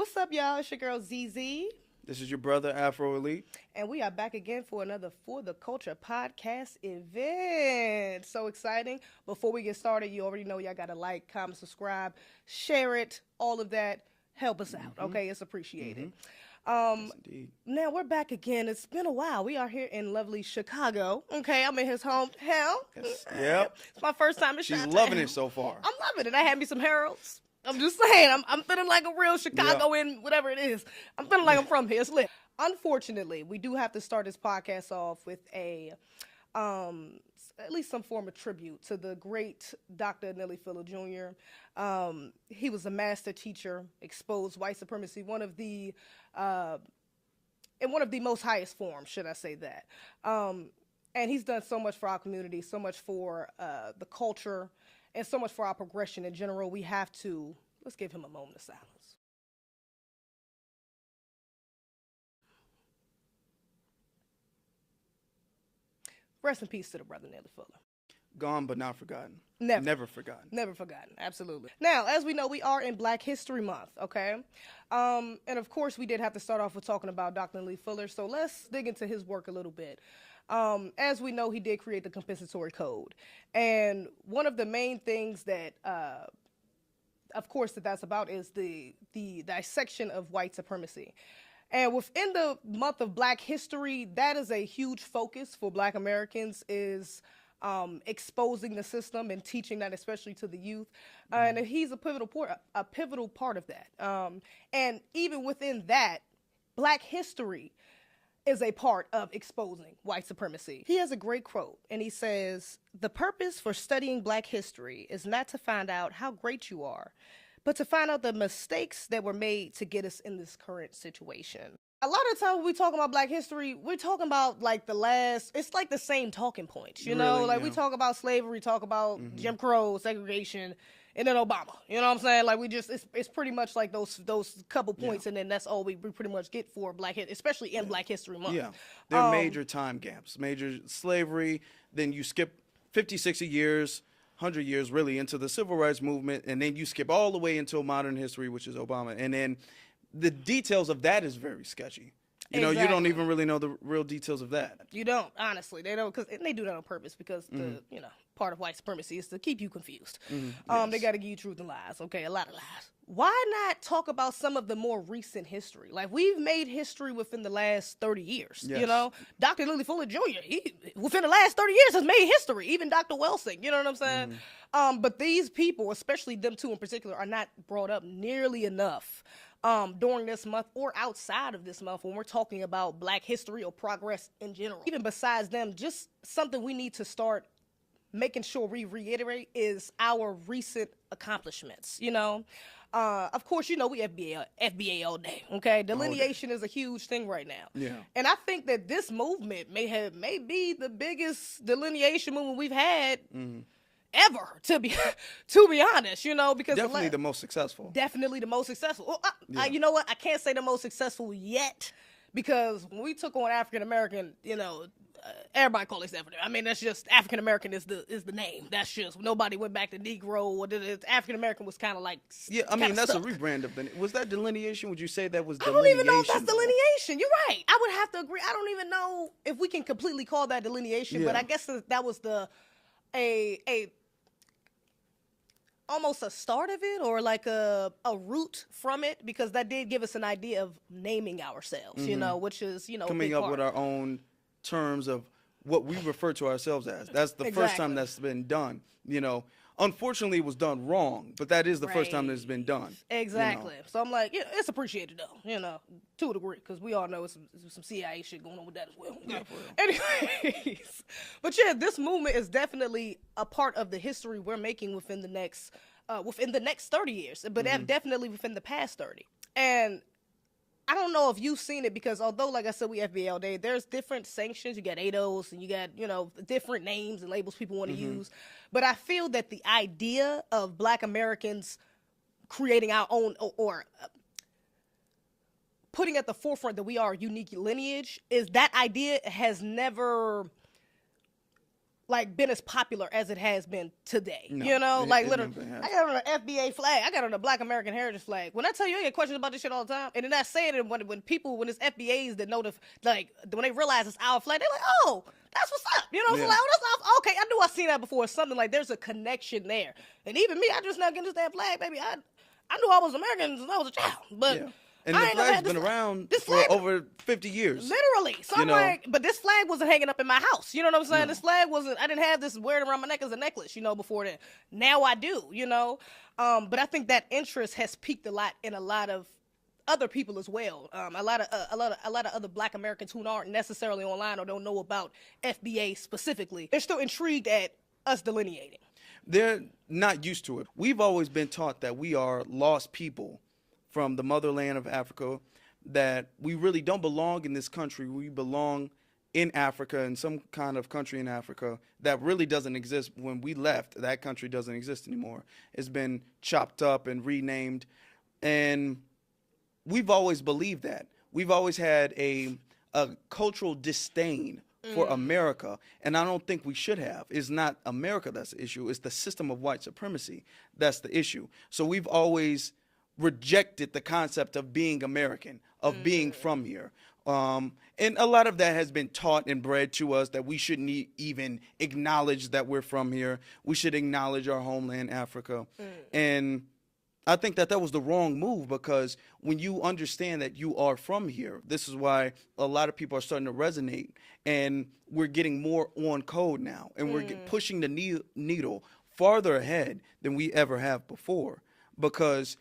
What's up, y'all? It's your girl ZZ, This is your brother Afro Elite. and we are back again for another For the Culture podcast event. So exciting. Before we get started, you already know y'all got to like, comment, subscribe, share it, all of that. Help us out, okay? It's appreciated. Yes, indeed. Now we're back again. It's been a while. We are here in lovely Chicago. Okay, I'm in his hometown. Yes. Yep. It's my first time in She's Chi-Town. loving it so far. I'm loving it. I had me some Harold's. I'm just saying, I'm feeling like a real Chicagoan, whatever it is. I'm feeling like I'm from here. It's lit. Unfortunately, we do have to start this podcast off with at least some form of tribute to the great Dr. Neely Fuller Jr. He was a master teacher, exposed white supremacy, in one of the most highest forms, should I say that. And he's done so much for our community, so much for the culture, and so much for our progression in general. Let's give him a moment of silence. Rest in peace to the brother Neely Fuller. Gone but not forgotten. Never forgotten. Never forgotten, absolutely. Now, as we know, we are in Black History Month, okay? And of course, we did have to start off with talking about Dr. Neely Fuller, so let's dig into his work a little bit. As we know, he did create the compensatory code. And one of the main things that, of course, that's about is the dissection of white supremacy. And within the month of Black History, that is a huge focus for Black Americans, is exposing the system and teaching that, especially to the youth. And he's a pivotal part of that. And even within that, Black history is a part of exposing white supremacy. He has a great quote, and he says, "The purpose for studying Black history is not to find out how great you are, but to find out the mistakes that were made to get us in this current situation." A lot of times when we talk about Black history, we're talking about it's like the same talking points, you know? Really, Like yeah. we talk about slavery, talk about Jim Crow, segregation, and then Obama. You know what I'm saying? Like it's pretty much like those couple points, and then that's all we pretty much get for Black history, especially in Black History Month. Yeah. There are major time gaps. Major slavery, then you skip 50, 60 years, 100 years really into the civil rights movement, and then you skip all the way into modern history, which is Obama. And then the details of that is very sketchy. You know, you don't Exactly. even really know the real details of that. You don't, honestly. They don't, and they do that on purpose because the part of white supremacy is to keep you confused. They got to give you truth and lies. Okay, a lot of lies. Why not talk about some of the more recent history? Like, we've made history within the last 30 years. Yes. You know, Dr. Neely Fuller Jr., he, within the last 30 years, has made history. Even Dr. Welsing, you know what I'm saying? But these people, especially them two in particular, are not brought up nearly enough during this month or outside of this month when we're talking about Black history or progress in general. Even besides them, just something we need to start making sure we reiterate is our recent accomplishments, you know? Of course, you know, we FBA all day, okay? Delineation is a huge thing right now. Yeah. And I think that this movement may be the biggest delineation movement we've had ever, to be honest, you know, because Definitely the most successful. Definitely the most successful. Well, you know what? I can't say the most successful yet, because when we took on African American, you know, everybody calls it African. I mean, that's just African American is the name. That's just, nobody went back to Negro or African American was kind of like Yeah, I mean, kinda that's stuck. a rebrand of the. Was that delineation? Would you say that was I delineation? don't even know if that's delineation. You're right. I would have to agree. I don't even know if we can completely call that delineation, but Yeah. I guess that was a almost a start of it, or like a root from it, because that did give us an idea of naming ourselves, you know, which is, you know, Coming up with our own terms of what we refer to ourselves as. That's the first time Exactly. that's been done. You know, unfortunately, it was done wrong, but that is the first time that it's been done. Exactly. So I'm like, yeah, it's appreciated though, you know, to a degree, because we all know it's some CIA shit going on with that as well. Anyways, but yeah, this movement is definitely a part of the history we're making within the next 30 years, but definitely within the past 30. And I don't know if you've seen it, because although, like I said, we FBA all day, there's different sanctions. You got ADOS and you got, you know, different names and labels people want to use. But I feel that the idea of Black Americans creating our own or putting at the forefront that we are a unique lineage, is that idea has never like been as popular as it has been today. No, You know, it- like it literally, never has. I got on an FBA flag, I got on a Black American Heritage flag. When I tell you, I get questions about this shit all the time, and then I say it, and when it's FBAs that know like when they realize it's our flag, they're like, oh, that's what's up. You know, so Yeah. like, oh, that's okay. I knew I seen that before. Something like there's a connection there, and even me, I just now getting this damn flag, baby. I knew I was American since I was a child, but. Yeah. And I the ain't never flag's had been this- around this for flag- over 50 years. Literally. So You I'm know? like, but this flag wasn't hanging up in my house. You know what I'm saying? No. This flag wasn't, I didn't have this wearing around my neck as a necklace, before that. Now I do, But I think that interest has peaked a lot in a lot of other people as well. A lot of other Black Americans who aren't necessarily online or don't know about FBA specifically. They're still intrigued at us delineating. They're not used to it. We've always been taught that we are lost people from the motherland of Africa, that we really don't belong in this country. We belong in Africa, in some kind of country in Africa that really doesn't exist. When we left, that country doesn't exist anymore. It's been chopped up and renamed. And we've always believed that. We've always had a cultural disdain for America, and I don't think we should have. It's not America that's the issue. It's the system of white supremacy that's the issue. So we've always rejected the concept of being American, of being from here. And a lot of that has been taught and bred to us, that we shouldn't even acknowledge that we're from here. We should acknowledge our homeland, Africa. And I think that was the wrong move, because when you understand that you are from here, this is why a lot of people are starting to resonate, and we're getting more on code now, and we're pushing the needle farther ahead than we ever have before, because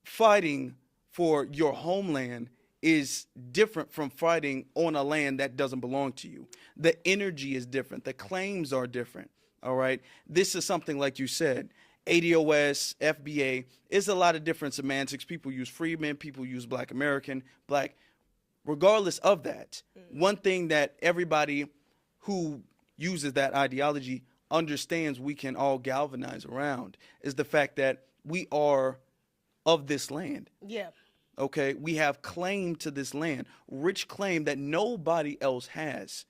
fighting for your homeland is different from fighting on a land that doesn't belong to you. The energy is different. The claims are different. All right. This is something, like you said, ADOS, FBA, is a lot of different semantics. People use freedmen, people use Black American, Black. Regardless of that, one thing that everybody who uses that ideology understands we can all galvanize around is the fact that we are of this land. Yeah. Okay, we have claim to this land, rich claim that nobody else has.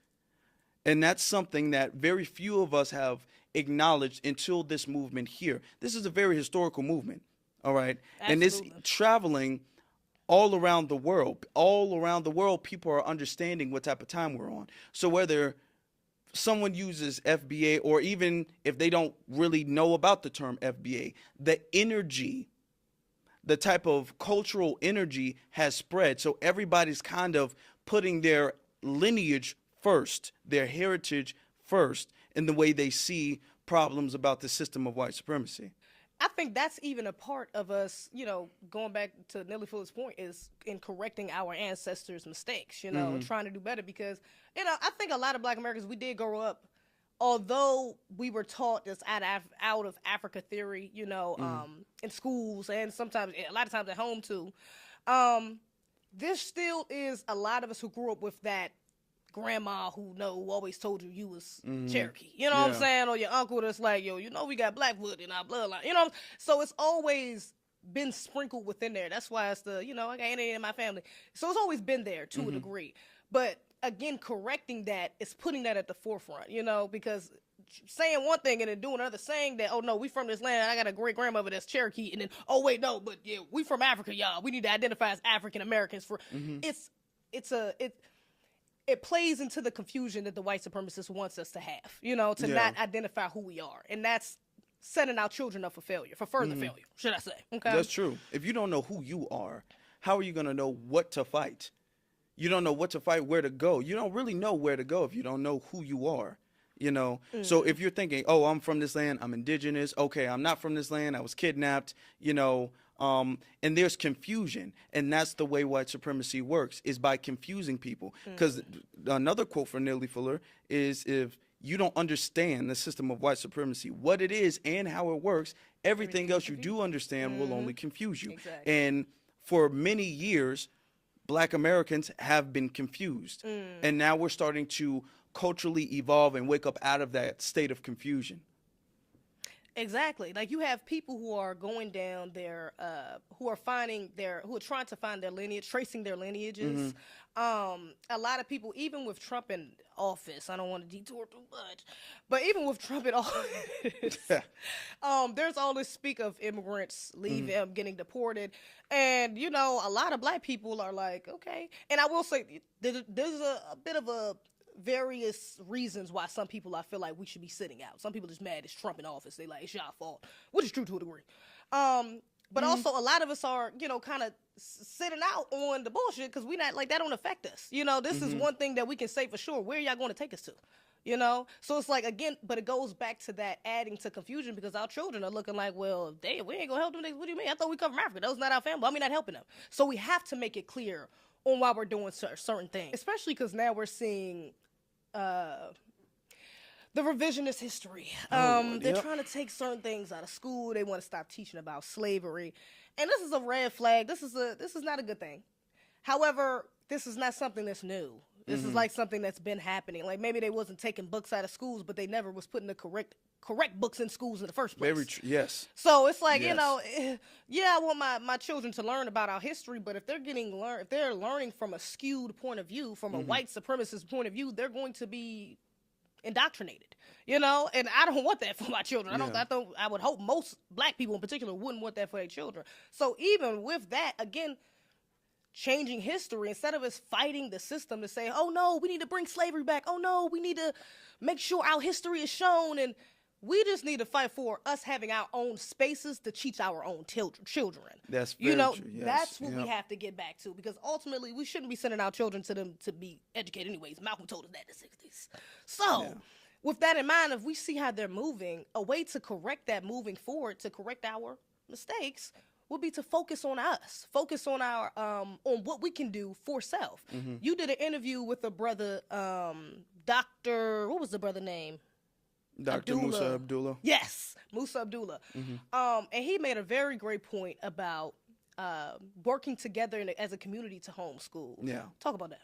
And that's something that very few of us have acknowledged until this movement here. This is a very historical movement, all right? And it's Absolutely. traveling all around the world. All around the world, people are understanding what type of time we're on. So whether someone uses FBA, or even if they don't really know about the term FBA, the energy, the type of cultural energy has spread. So everybody's kind of putting their lineage first, their heritage first, in the way they see problems about the system of white supremacy. I think that's even a part of us, going back to Nelly Fuller's point, is in correcting our ancestors' mistakes, and trying to do better, because, I think a lot of Black Americans, we did grow up, although we were taught this out of Africa theory, in schools, and sometimes, a lot of times at home too, this still is a lot of us who grew up with that grandma who always told you was Cherokee. You know what I'm Yeah. saying? Or your uncle that's like, yo, we got Blackfoot in our bloodline. So it's always been sprinkled within there. That's why it's I got Indian in my family. So it's always been there to a degree. But again, correcting that is putting that at the forefront, because saying one thing and then doing another, saying that, oh no, we from this land, I got a great grandmother that's Cherokee, and then, oh wait, no, but yeah, we from Africa, y'all. We need to identify as African Americans for it plays into the confusion that the white supremacist wants us to have, to not identify who we are. And that's setting our children up for failure, for further failure, should I say. Okay. That's true. If you don't know who you are, how are you going to know what to fight? You don't know what to fight, where to go. You don't really know where to go if you don't know who you are. So if you're thinking, oh, I'm from this land, I'm indigenous. Okay, I'm not from this land, I was kidnapped, and there's confusion. And that's the way white supremacy works, is by confusing people. Because another quote from Nelly Fuller is, if you don't understand the system of white supremacy, what it is and how it works, everything else you do understand will only confuse you. Exactly. And for many years, Black Americans have been confused. And now we're starting to culturally evolve and wake up out of that state of confusion. Exactly. Like you have people who are going down their, who are trying to find their lineage, tracing their lineages. A lot of people, even with Trump in office, I don't want to detour too much, but even with Trump in office, there's all this speak of immigrants leaving, getting deported, and you know, a lot of black people are like, okay. And I will say, there's a bit of a various reasons why some people I feel like we should be sitting out. Some people just mad it's Trump in office. They like it's y'all fault, which is true to a degree. But also a lot of us are, you know, kind of sitting out on the bullshit because we not like that don't affect us. You know, this is one thing that we can say for sure. Where are y'all going to take us to? You know, so it's like again, but it goes back to that adding to confusion because our children are looking like, well, damn, we ain't gonna help them. What do you mean? I thought we come from Africa. That was not our family. I mean, not helping them. So we have to make it clear on why we're doing certain things, especially because now we're seeing the revisionist history. They're trying to take certain things out of school. They want to stop teaching about slavery, and this is a red flag. This is not a good thing. However, this is not something that's new. This is like something that's been happening. Like maybe they wasn't taking books out of schools, but they never was putting the correct books in schools in the first place. Very true. Yes. So it's like, Yes. you know, yeah, I want my children to learn about our history, but if they're learning from a skewed point of view, from a white supremacist point of view, they're going to be indoctrinated, you know, and I don't want that for my children. I would hope most black people in particular wouldn't want that for their children. So even with that, again, changing history, instead of us fighting the system to say, oh no, we need to bring slavery back. Oh no, we need to make sure our history is shown. And we just need to fight for us having our own spaces to teach our own children. That's very true. Yes. That's what we have to get back to, because ultimately we shouldn't be sending our children to them to be educated anyways. Malcolm told us that in the 60s. So with that in mind, if we see how they're moving, a way to correct that moving forward, to correct our mistakes, would be to focus on us, focus on our on what we can do for self. You did an interview with a brother, Dr. What was the brother name? Dr. Musa Abdullah. Yes, Musa Abdullah. And he made a very great point about working together as a community to homeschool. Yeah. Talk about that.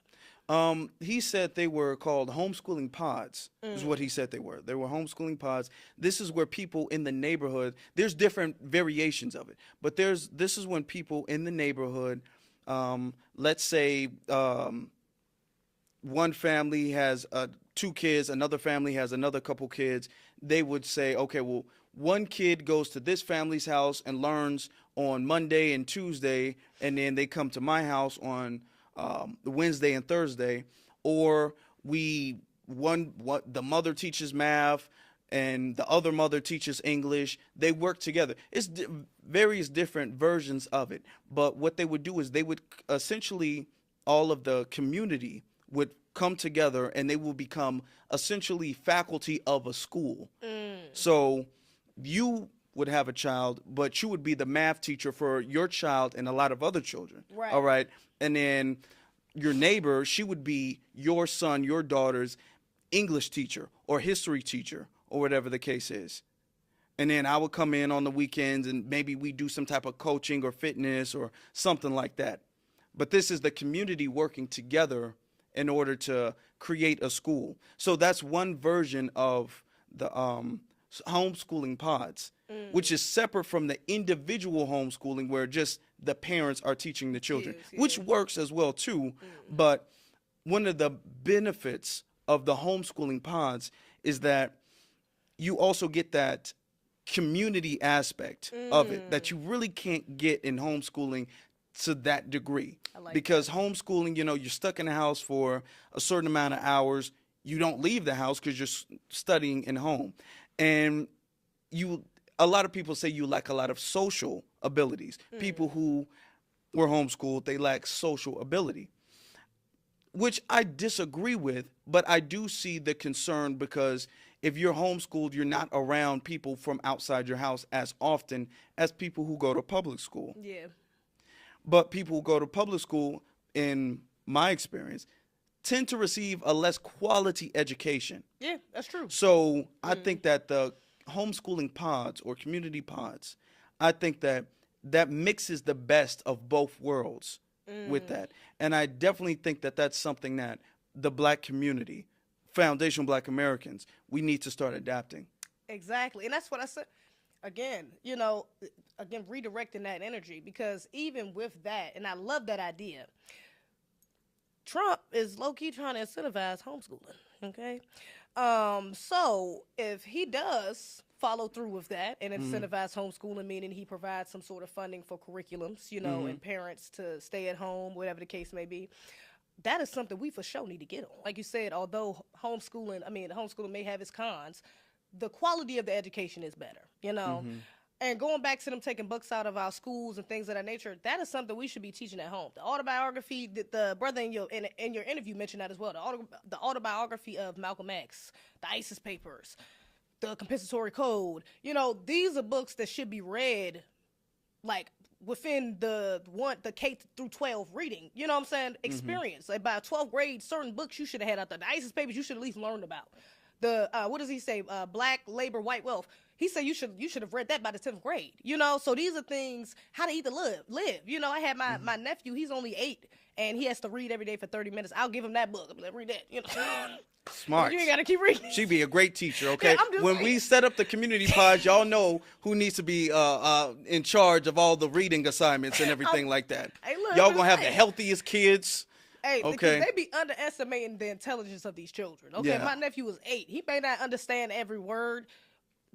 He said they were called homeschooling pods, is what he said they were. They were homeschooling pods. This is where people in the neighborhood, there's different variations of it, but this is when people in the neighborhood, let's say one family has 2 kids, another family has another couple kids, they would say, okay, well, one kid goes to this family's house and learns on Monday and Tuesday, and then they come to my house on Wednesday and Thursday, or the mother teaches math and the other mother teaches English. They work together. It's various different versions of it. But what they would do is they would essentially, all of the community would come together and they will become essentially faculty of a school. So you would have a child, but you would be the math teacher for your child and a lot of other children. Right. All right. And then your neighbor, she would be your son, your daughter's English teacher or history teacher or whatever the case is. And then I would come in on the weekends and maybe we do some type of coaching or fitness or something like that. But this is the community working together in order to create a school. So that's one version of the homeschooling pods, which is separate from the individual homeschooling where just the parents are teaching the children, which works as well too. But one of the benefits of the homeschooling pods is that you also get that community aspect of it that you really can't get in homeschooling to that degree. Because homeschooling, you know, you're stuck in the house for a certain amount of hours. You don't leave the house because you're studying in home. And a lot of people say you lack a lot of social abilities. People who were homeschooled, they lack social ability, which I disagree with, but I do see the concern because if you're homeschooled, you're not around people from outside your house as often as people who go to public school. Yeah. But people who go to public school, in my experience, tend to receive a less quality education. Yeah, that's true. So I think that the homeschooling pods or community pods, I think that mixes the best of both worlds with that. And I definitely think that that's something that the black community, foundational black Americans, we need to start adapting. Exactly. And that's what I said. again, again, redirecting that energy, because even with that, and I love that idea, Trump is low key trying to incentivize homeschooling. Okay. So if he does follow through with that and incentivize homeschooling, meaning he provides some sort of funding for curriculums, and parents to stay at home, whatever the case may be, that is something we for sure need to get on. Like you said, although homeschooling may have its cons, the quality of the education is better. And going back to them taking books out of our schools and things of that nature, that is something we should be teaching at home. The autobiography, the brother in your interview mentioned that as well. The autobiography of Malcolm X, the ISIS Papers, the Compensatory Code. These are books that should be read, like, within the K through 12 reading. You know what I'm saying? Experience. Like, by 12th grade, certain books you should have had out there. The ISIS Papers you should at least learned about. The what does he say? Black labor, white wealth. He said you should have read that by the 10th grade. So these are things, how to eat to live. I had my nephew, he's only 8, and he has to read every day for 30 minutes. I'll give him that book. I'll be like, read that. Smart. You ain't gotta keep reading. She'd be a great teacher, okay? Yeah, when we set up the community pods, y'all know who needs to be in charge of all the reading assignments and everything like that. Hey, look, y'all gonna have the healthiest kids. Hey, okay. Because they be underestimating the intelligence of these children. Okay, Yeah. My nephew was 8. He may not understand every word,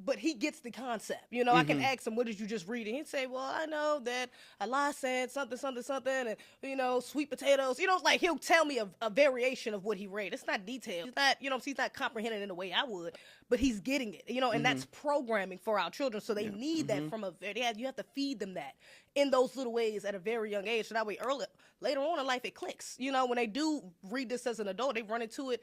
but he gets the concept. I can ask him, what did you just read? And he'd say, well, I know that Allah said something, something, something, and, sweet potatoes. Like, he'll tell me a variation of what he read. It's not detailed. He's not, he's not comprehending in the way I would, but he's getting it, and that's programming for our children. So they need that from you have to feed them that in those little ways at a very young age. So that way later on in life, it clicks. When they do read this as an adult, they run into it.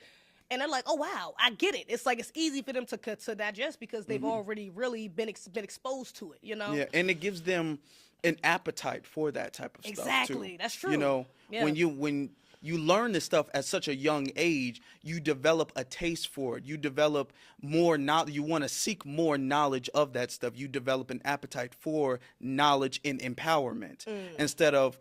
And they're like, oh, wow, I get it. It's like it's easy for them to digest because they've already really been exposed to it, Yeah, and it gives them an appetite for that type of stuff, too. Exactly, that's true. Yeah. When you learn this stuff at such a young age, you develop a taste for it. You develop more knowledge. You want to seek more knowledge of that stuff. You develop an appetite for knowledge and empowerment instead of,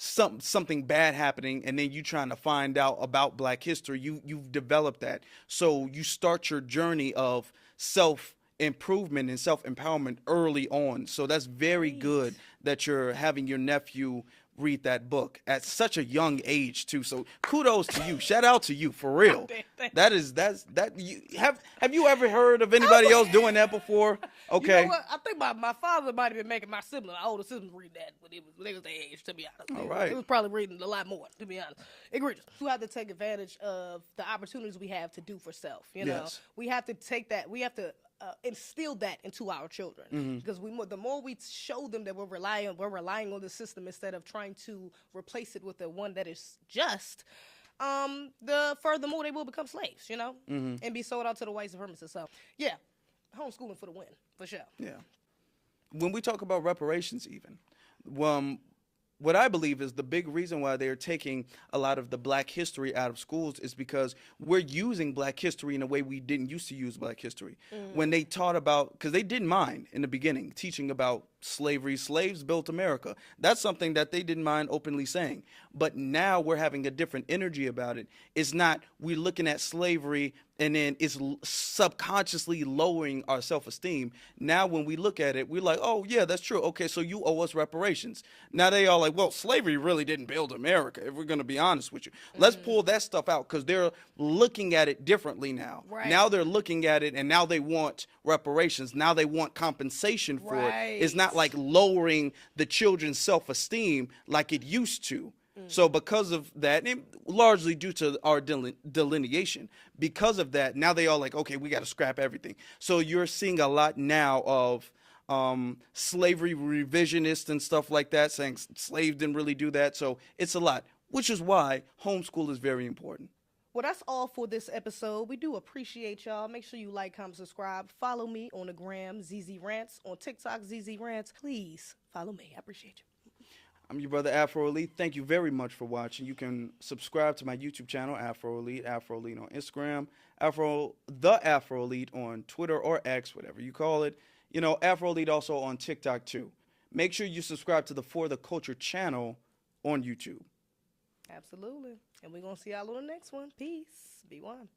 something bad happening and then you trying to find out about Black history. You've developed that. So you start your journey of self-improvement and self-empowerment early on. So that's very good that you're having your nephew read that book at such a young age too. So kudos to you. Shout out to you for real. Have you ever heard of anybody else doing that before? Okay. You know what? I think my father might have been making my older siblings read that when they was their age, to be honest. All right. He was probably reading a lot more, to be honest. Egregious. We have to take advantage of the opportunities we have to do for self. Yes. We have to take that. We have to instill that into our children, because the more we show them that we're relying on the system instead of trying to replace it with the one that is just, the furthermore they will become slaves, and be sold out to the white supremacists. So yeah, homeschooling for the win, for sure. Yeah. When we talk about reparations, even, what I believe is the big reason why they're taking a lot of the Black history out of schools is because we're using Black history in a way we didn't used to use Black history. When they taught about, because they didn't mind in the beginning teaching about slavery, slaves built America. That's something that they didn't mind openly saying. But now we're having a different energy about it. It's not, we're looking at slavery and then it's subconsciously lowering our self-esteem. Now when we look at it, we're like, oh yeah, that's true. Okay, so you owe us reparations. Now they are like, well, slavery really didn't build America, if we're going to be honest with you. Let's pull that stuff out, because they're looking at it differently now. Right. Now they're looking at it and now they want reparations. Now they want compensation for it. It's not like lowering the children's self-esteem like it used to. So because of that, and largely due to our delineation, because of that, now they all like, okay, we got to scrap everything. So you're seeing a lot now of slavery revisionists and stuff like that, saying slaves didn't really do that. So it's a lot, which is why homeschool is very important. Well, that's all for this episode. We do appreciate y'all. Make sure you like, comment, subscribe. Follow me on the gram, ZZ Rants. On TikTok, ZZ Rants. Please follow me. I appreciate you. I'm your brother, Afro Elite. Thank you very much for watching. You can subscribe to my YouTube channel, Afro Elite on Instagram, the Afro Elite on Twitter or X, whatever you call it. Afro Elite also on TikTok too. Make sure you subscribe to the For the Culture channel on YouTube. Absolutely. And we're going to see y'all on the next one. Peace. Be one.